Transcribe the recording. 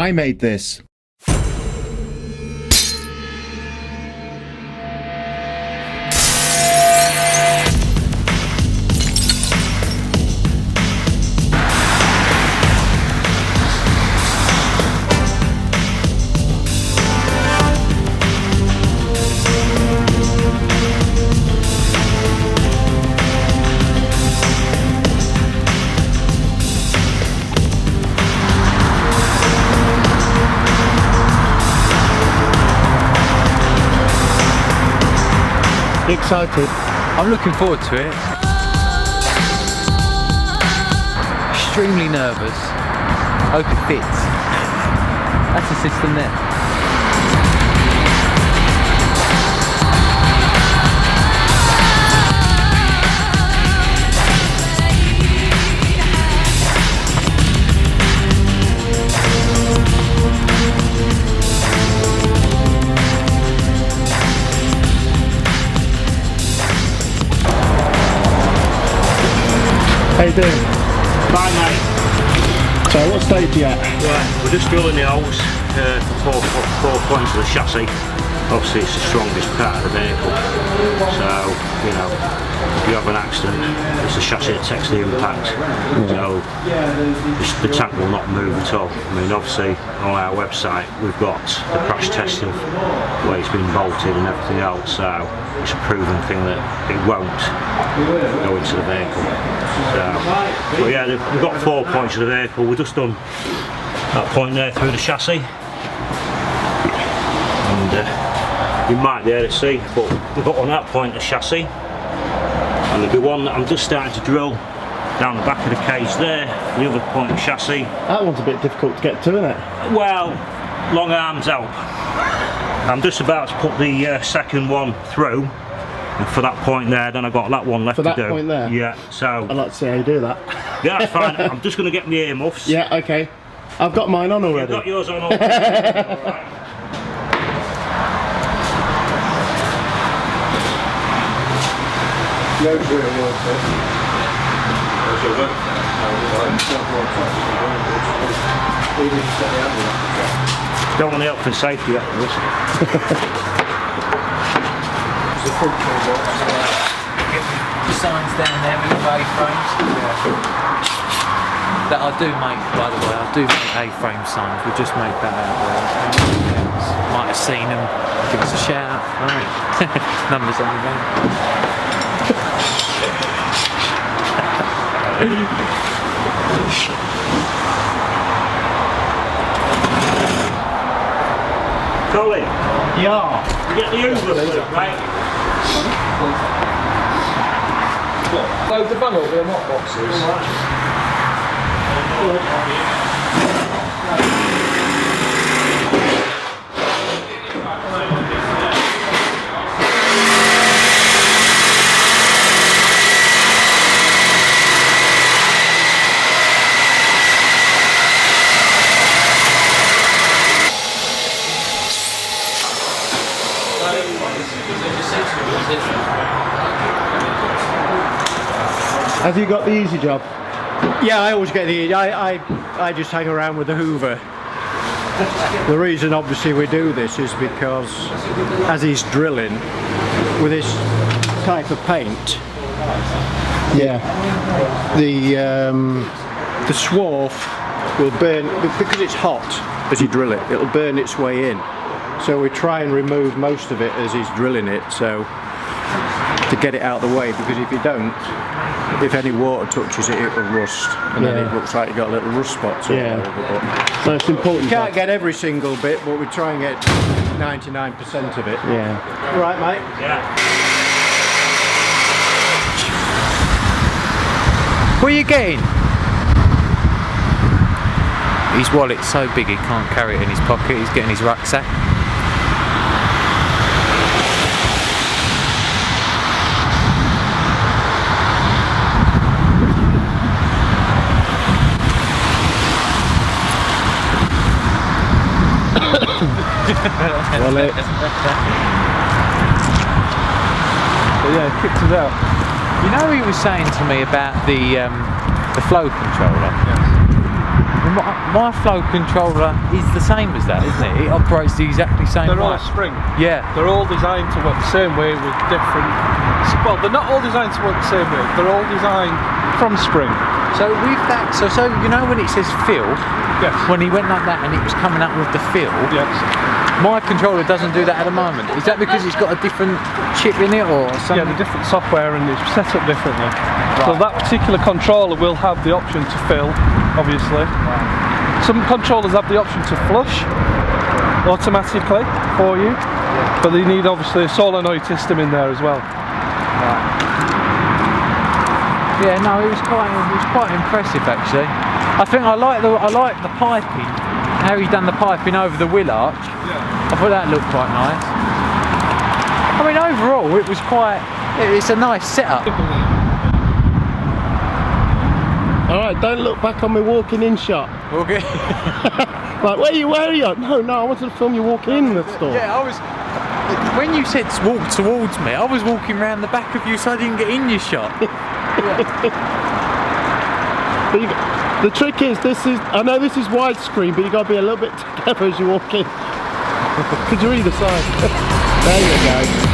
I made this. Excited. I'm looking forward to it. Extremely nervous. Hope it fits. That's the system there. How you doing? Fine, mate. So what stage are you at? Right, we're just drilling the holes for four points of the chassis. Obviously it's the strongest part of the vehicle, so you know, if you have an accident, it's the chassis that takes the impact. So the tank will not move at all. I mean, obviously on our website we've got the crash test of where it's been bolted and everything else, so it's a proven thing that it won't go into the vehicle. So, but yeah, we've got 4 points of the vehicle. We've just done that point there through the chassis, and you might be able to see, but we've got on that point the chassis, and there'll be one that I'm just starting to drill down the back of the cage there, the other point of chassis. That one's a bit difficult to get to, isn't it? Well, long arms help. I'm just about to put the second one through, and for that point there, then I've got that one left to do. For that point there? Yeah, so... I'd like to see how you do that. Yeah, that's fine. I'm just going to get my earmuffs. Yeah, okay. I've got mine on already. You've got yours on already. Alright. No real work there. Don't want the help for safety after this. There's a front toolbox. The signs down there with the A-frames. That I do make, by the way, I do make A-frame signs. We just made that out there. Might have seen them. Give us a shout. Right. Numbers on the van. Colin, Yeah. you get the Uber, right? Load the van up with hot boxes. Have you got the easy job? Yeah, I always get the. I just hang around with the Hoover. The reason, obviously, we do this is because as he's drilling with this type of paint, Yeah. the swarf will burn because it's hot. As you drill it, it'll burn its way in. So we try and remove most of it as he's drilling it, so to get it out of the way. Because if you don't, if any water touches it, it will rust, and then it looks like you got little rust spots all over. But So it's important. you can't get every single bit, but we try and get 99% of it. Yeah. Right, mate? Yeah. What are you getting? His wallet's so big he can't carry it in his pocket. He's getting his rucksack. Wallet. But yeah, kicked us out. You know, he was saying to me about the flow controller. My flow controller is the same as that, isn't it? It operates the exactly same They're way. all spring. Yeah. They're all designed to work the same way with different... Well, they're not all designed to work the same way. They're all designed from spring. So with that, so you know when it says fill, Yes. when he went like that and it was coming up with the fill, Yes. my controller doesn't do that at the moment. Is that because it's got a different chip in it or something? Yeah, the different software and it's set up differently. So Right. that particular controller will have the option to fill, obviously. Some controllers have the option to flush automatically for you, but they need obviously a solenoid system in there as well. Yeah, no, it was quite impressive actually. I think I like the piping, how he done the piping over the wheel arch. I thought that looked quite nice. I mean, overall, it was it's a nice setup. Alright, don't look back on me walking in shot. Okay. Like, where are you? No, I wanted to film you walking in the store. Yeah, I was. When you said walk towards me, I was walking around the back of you so I didn't get in your shot. But the trick is, I know this is widescreen, but you got to be a little bit together as you walk in. Because you're either side. There you go.